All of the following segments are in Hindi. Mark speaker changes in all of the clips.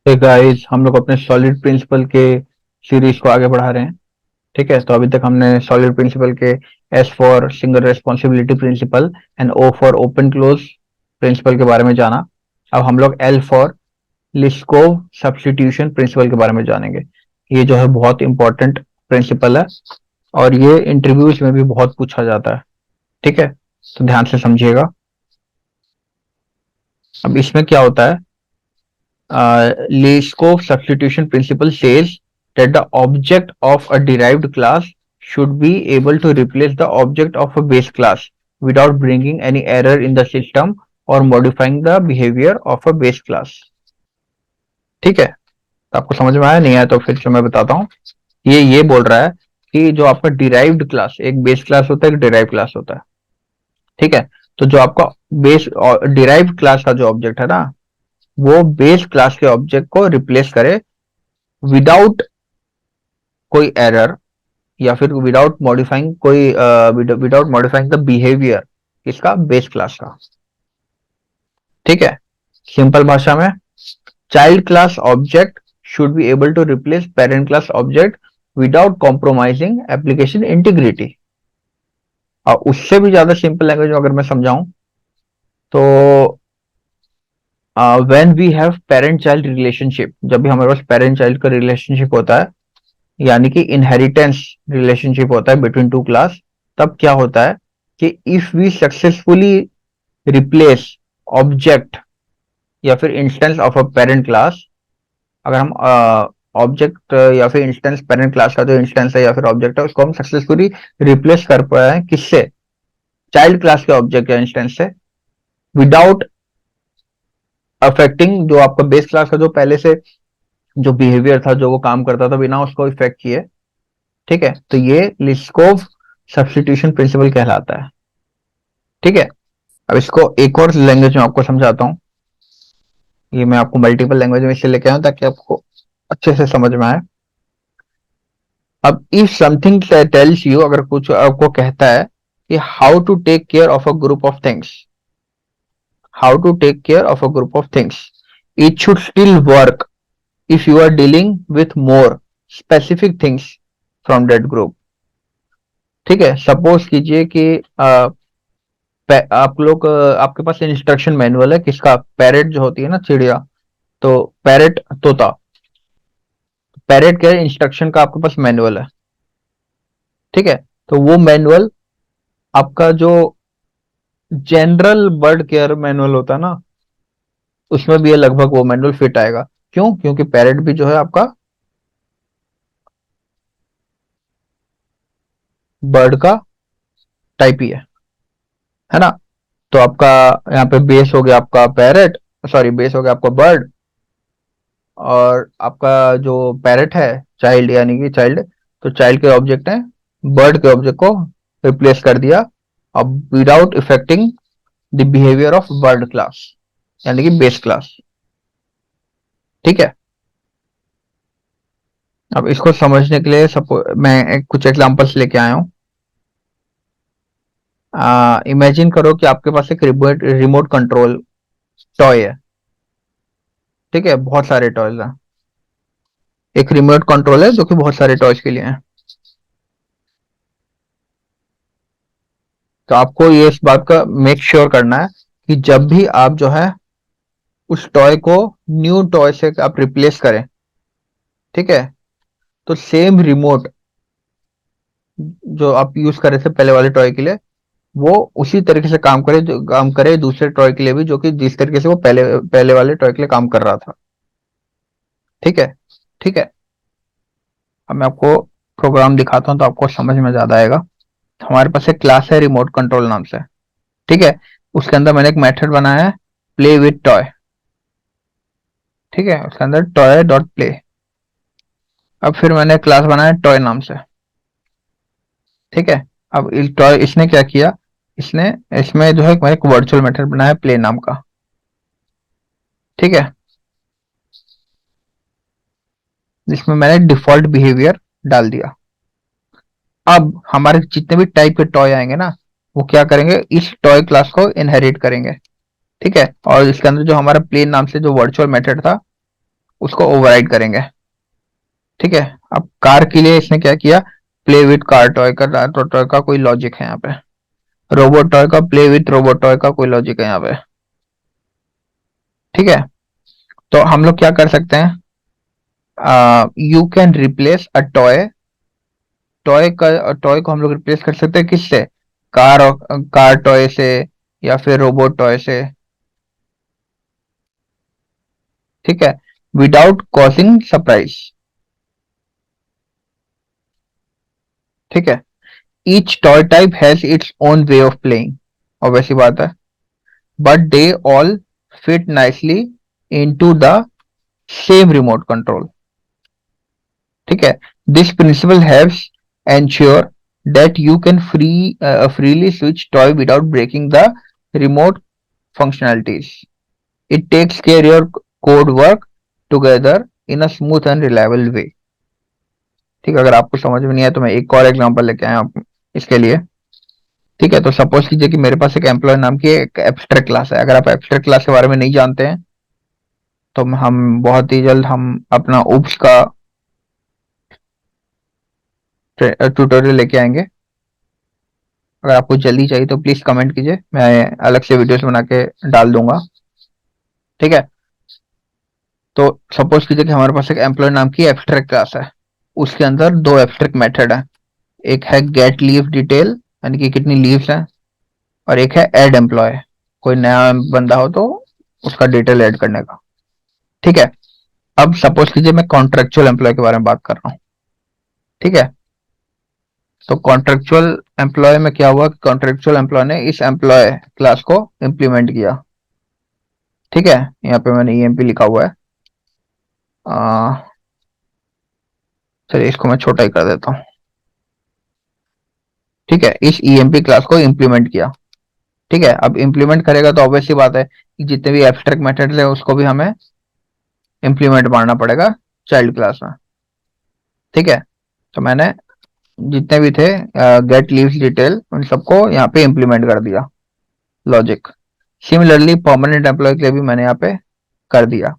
Speaker 1: गाइस, हम लोग अपने सॉलिड प्रिंसिपल के सीरीज को आगे बढ़ा रहे हैं। ठीक है, तो अभी तक हमने सॉलिड प्रिंसिपल के S for single responsibility principle and O for open close principle के बारे में जाना। अब हम लोग L for Liskov substitution principle के बारे में जानेंगे। ये जो है बहुत इंपॉर्टेंट प्रिंसिपल है और ये इंटरव्यूज में भी बहुत पूछा जाता है। ठीक है, तो ध्यान से समझिएगा। अब इसमें क्या होता है, Liskov substitution principle says that the object of a derived class should be able to replace the object of a base class without bringing any error in the system or modifying the behavior of a base class. ठीक है, तो आपको समझ में आया? नहीं आया तो फिर से मैं बताता हूँ। ये बोल रहा है कि जो आपका डिराइव्ड क्लास, एक बेस क्लास होता है, एक डिराइव क्लास होता है। ठीक है, तो जो आपका बेस डिराइव क्लास का जो ऑब्जेक्ट है ना, वो बेस क्लास के ऑब्जेक्ट को रिप्लेस करे विदाउट कोई एरर या फिर विदाउट मॉडिफाइंग कोई विदाउट मॉडिफाइंग द बिहेवियर इसका बेस क्लास का। ठीक है, सिंपल भाषा में child class object should be able to replace parent class object without compromising application integrity. और उससे भी ज्यादा सिंपल लैंग्वेज में अगर मैं समझाऊं तो when we have parent child relationship, जब भी हमारे पास पेरेंट चाइल्ड का रिलेशनशिप होता है, यानी कि इनहेरिटेंस रिलेशनशिप होता है बिटवीन टू क्लास, तब क्या होता है कि if we successfully replace object या फिर instance of a parent class, अगर हम ऑब्जेक्ट या फिर इंस्टेंस पेरेंट क्लास का जो इंस्टेंस है या फिर ऑब्जेक्ट है उसको हम सक्सेसफुली रिप्लेस कर पाए किससे, चाइल्ड क्लास के ऑब्जेक्ट या इंस्टेंस से, विदाउट अफेक्टिंग जो आपका बेस क्लास का जो पहले से जो बिहेवियर था, जो वो काम करता था, बिना उसको इफेक्ट किए। ठीक है, तो ये लिस्कोव सब्स्टिट्यूशन प्रिंसिपल कहलाता है। ठीक है, अब इसको एक और लैंग्वेज में आपको समझाता हूँ। ये मैं आपको मल्टीपल लैंग्वेज में इसलिए लेके आया हूं ताकि आपको अच्छे से समझ में आए। अब इफ समथिंग टेल्स यू, अगर कुछ आपको कहता है कि how to take care of a group of things, how to take care of a group of things, it should still work if you are dealing with more specific things from that group. ठीक है, सपोज कीजिए कि आप लोग आपके पास इंस्ट्रक्शन मैनुअल है किसका, पैरेट जो होती है ना, चिड़िया, तो पैरेट तोता, पैरेट के इंस्ट्रक्शन का आपके पास मैनुअल है। ठीक है, तो वो मैनुअल आपका जो जनरल बर्ड केयर मैनुअल होता है ना, उसमें भी ये लगभग वो मैनुअल फिट आएगा। क्यों? क्योंकि पैरेट भी जो है आपका बर्ड का टाइप ही है ना। तो आपका यहाँ पे बेस हो गया आपका पैरेट, सॉरी बेस हो गया आपका बर्ड, और आपका जो पैरेट है चाइल्ड, यानी कि चाइल्ड, तो चाइल्ड के ऑब्जेक्ट है, बर्ड के ऑब्जेक्ट को रिप्लेस कर दिया, अब without affecting the behaviour of bird class, यानी कि बेस क्लास। ठीक है, अब इसको समझने के लिए मैं कुछ एग्जांपल्स लेके आया हूँ। इमेजिन करो कि आपके पास एक रिमोट रिमोट कंट्रोल टॉय है। ठीक है, बहुत सारे टॉयज हैं, एक रिमोट कंट्रोल है जो कि बहुत सारे टॉयज के लिए है। तो आपको ये इस बात का मेक श्योर करना है कि जब भी आप जो है उस टॉय को न्यू टॉय से आप रिप्लेस करें, ठीक है, तो सेम रिमोट जो आप यूज कर रहे थे पहले वाले टॉय के लिए, वो उसी तरीके से काम करे जो काम करे दूसरे टॉय के लिए भी, जो कि जिस तरीके से वो पहले पहले वाले टॉय के लिए काम कर रहा था। ठीक है, ठीक है, अब मैं आपको प्रोग्राम दिखाता हूँ तो आपको समझ में ज्यादा आएगा। हमारे पास एक क्लास है रिमोट कंट्रोल नाम से। ठीक है, उसके अंदर मैंने एक मेथड बनाया है प्ले विथ टॉय। ठीक है, उसके अंदर टॉय डॉट प्ले। अब फिर मैंने क्लास बनाया टॉय नाम से। ठीक है, अब इस टॉय इसने क्या किया, इसने इसमें जो है मैंने एक वर्चुअल मेथड बनाया प्ले नाम का। ठीक है, जिसमें मैंने डिफॉल्ट बिहेवियर डाल दिया। अब हमारे जितने भी टाइप के टॉय आएंगे ना, वो क्या करेंगे, इस टॉय क्लास को इनहेरिट करेंगे। ठीक है, और इसके अंदर जो हमारा प्ले नाम से जो वर्चुअल मेथड था, उसको ओवरराइड करेंगे। ठीक है, अब कार के लिए इसने क्या किया, प्ले विथ कार टॉय का, टॉय का कोई लॉजिक है यहाँ पे। रोबोट टॉय का प्ले विथ रोबोट टॉय का कोई लॉजिक है यहाँ पे। ठीक है, तो हम लोग क्या कर सकते हैं, you can replace a toy, toy को हम लोग रिप्लेस कर सकते हैं किससे, कार और कार टॉय से, या फिर रोबोट टॉय से। ठीक है, विदाउट कॉजिंग सरप्राइज। ठीक है, each toy type has its own way of playing, और वैसी बात है, but they all fit nicely into the same remote control. ठीक है, this principle helps ensure that you can freely switch toy without breaking the remote functionalities. It takes care your code work together in a smooth and reliable way. ठीक है, अगर आपको समझ में नहीं आया तो मैं एक और एग्जांपल लेके आया हूँ इसके लिए। ठीक है, तो सपोज कीजिए कि मेरे पास एक एम्प्लॉय नाम की एक एब्स्ट्रैक्ट क्लास है। अगर आप एब्स्ट्रैक्ट क्लास के बारे में नहीं जानते हैं तो हम बहुत ही जल्द हम अपना उप्स का ट्यूटोरियल लेके आएंगे। अगर आपको जल्दी चाहिए तो प्लीज कमेंट कीजिए, मैं अलग से वीडियोस बना के डाल दूंगा। ठीक है, तो सपोज कीजिए कि हमारे पास एक एम्प्लॉय नाम की एब्स्ट्रैक्ट क्लास है, उसके अंदर दो एब्स्ट्रैक्ट मेथड है। एक है गेट लीव डिटेल, यानी कि कितनी लीव्स हैं, और एक है ऐड एम्प्लॉय, कोई नया बंदा हो तो उसका डिटेल ऐड करने का। ठीक है, अब सपोज कीजिए मैं कॉन्ट्रेक्चुअल एम्प्लॉय के बारे में बात कर रहा हूँ। ठीक है, तो कॉन्ट्रेक्चुअल एम्प्लॉय में क्या हुआ, कॉन्ट्रेक्चुअल एम्प्लॉय ने इस एम्प्लॉय क्लास को इंप्लीमेंट किया। ठीक है, यहाँ पे मैंने ईएमपी लिखा हुआ है, चलिए इसको मैं छोटा ही कर देता हूँ। ठीक है, इस ईएमपी क्लास को इंप्लीमेंट किया। ठीक है, अब इंप्लीमेंट करेगा तो ऑब्वियस सी बात है कि जितने भी एब्स्ट्रैक्ट मेथड्स है उसको भी हमें इंप्लीमेंट मारना पड़ेगा चाइल्ड क्लास में। ठीक है, तो मैंने जितने भी थे गेट लीव्स डिटेल उन सबको यहाँ पे इंप्लीमेंट कर दिया लॉजिक। सिमिलरली परमानेंट एम्प्लॉय के लिए भी मैंने यहाँ पे कर दिया।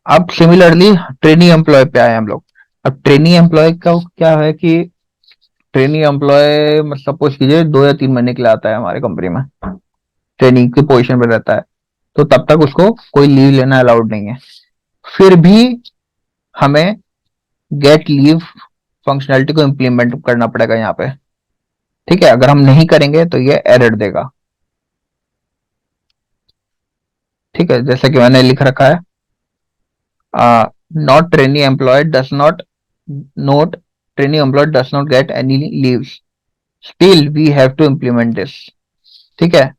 Speaker 1: अब सिमिलरली ट्रेनी एम्प्लॉय पे आए हम लोग। अब ट्रेनी एम्प्लॉय का क्या है कि ट्रेनी एम्प्लॉय सपोज कीजिए 2 या 3 महीने के लिए आता है हमारे कंपनी में, ट्रेनिंग की पोजीशन पे रहता है, तो तब तक उसको कोई लीव लेना अलाउड नहीं है। फिर भी हमें गेट लीव फंक्शनैलिटी को इंप्लीमेंट करना पड़ेगा यहाँ पे। ठीक है, अगर हम नहीं करेंगे तो ये एरर देगा। ठीक है, जैसे कि मैंने लिख रखा है, not trainee employee does not note trainee employee does not get any leaves, still we have to implement this. ठीक है,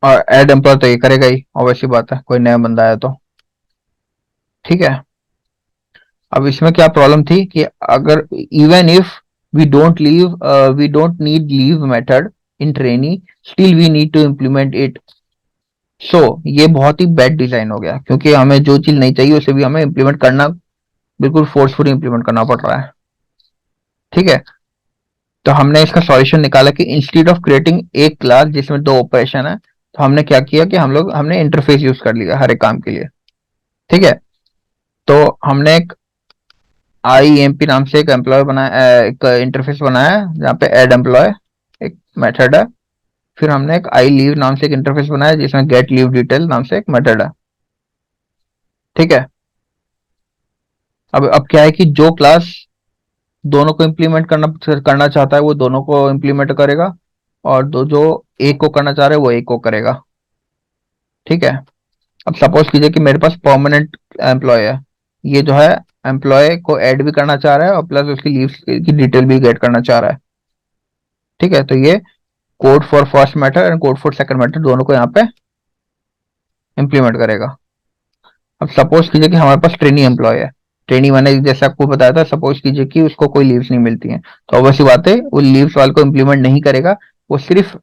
Speaker 1: और एड एम्प्लॉय तो ये करेगा ही, ऑब्वियस सी बात है, कोई नया बंदा आया तो। ठीक है, अब इसमें क्या प्रॉब्लम थी कि अगर even if we don't leave we don't need leave method in trainee, still we need to implement it. So ये बहुत ही बैड डिजाइन हो गया, क्योंकि हमें जो चीज नहीं चाहिए उसे भी हमें इम्प्लीमेंट करना, बिल्कुल फोर्सफुली इम्प्लीमेंट करना पड़ रहा है। ठीक है, तो हमने इसका सॉल्यूशन निकाला कि इंस्टीड ऑफ क्रिएटिंग एक क्लास जिसमें दो ऑपरेशन है, तो हमने क्या किया कि हमने इंटरफेस यूज कर लिया हर एक काम के लिए। ठीक है, तो हमने एक आई एम पी नाम से एक एम्प्लॉय बनाया, एक इंटरफेस बनाया जहाँ पे एड एम्प्लॉय एक मेथड है। फिर हमने एक आई लीव नाम से एक इंटरफेस बनाया जिसमें गेट लीव डिटेल नाम से एक मेथड है। ठीक है, अब क्या है कि जो क्लास दोनों को इम्प्लीमेंट करना करना चाहता है वो दोनों को इम्प्लीमेंट करेगा, और दो जो एक को करना चाह रहे हैं वो एक को करेगा। ठीक है, अब सपोज कीजिए कि मेरे पास परमानेंट एम्प्लॉय है, ये जो है एम्प्लॉय को ऐड भी करना चाह रहा है और प्लस उसकी लीव की डिटेल भी गेट करना चाह रहा है। ठीक है, तो ये code for first matter and code for second matter दोनों को यहाँ पे इंप्लीमेंट करेगा। अब सपोज कीजिए कि हमारे पास ट्रेनी एम्प्लॉय है, ट्रेनी मैंने जैसे आपको बताया था, सपोज कीजिए कि उसको कोई लीव्स नहीं मिलती हैं, तो ऑब्वियसली बात है वो लीव्स वाले को इंप्लीमेंट नहीं करेगा, वो सिर्फ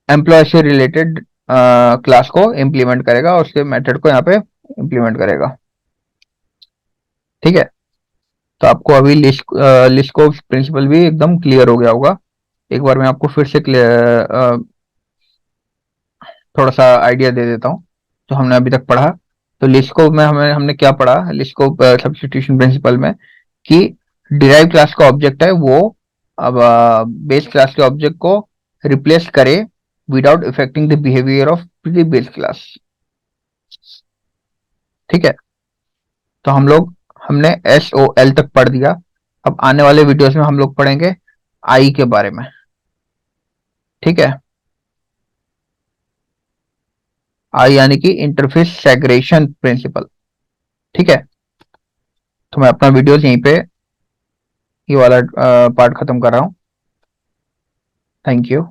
Speaker 1: एम्प्लॉय से रिलेटेड क्लास को इंप्लीमेंट करेगा और उसके मेथड को यहाँ पे इंप्लीमेंट करेगा। ठीक है, तो आपको अभी लिस्ट को प्रिंसिपल भी एकदम क्लियर हो गया होगा। एक बार मैं आपको फिर से क्लियर थोड़ा सा आइडिया दे देता हूँ जो हमने अभी तक पढ़ा। तो लिस्को में हमने क्या पढ़ा, लिस्को सब्स्टिट्यूशन प्रिंसिपल में, कि डिराइव क्लास का ऑब्जेक्ट है वो अब बेस क्लास के ऑब्जेक्ट को रिप्लेस करे without affecting the behaviour of the base class. ठीक है, तो हमने एस ओ एल तक पढ़ दिया। अब आने वाले वीडियोस में हम लोग पढ़ेंगे आई के बारे में। ठीक है, आई यानी कि इंटरफेस सेग्रेशन प्रिंसिपल। ठीक है, तो मैं अपना वीडियोस यहीं पे ये वाला पार्ट खत्म कर रहा हूँ। Thank you.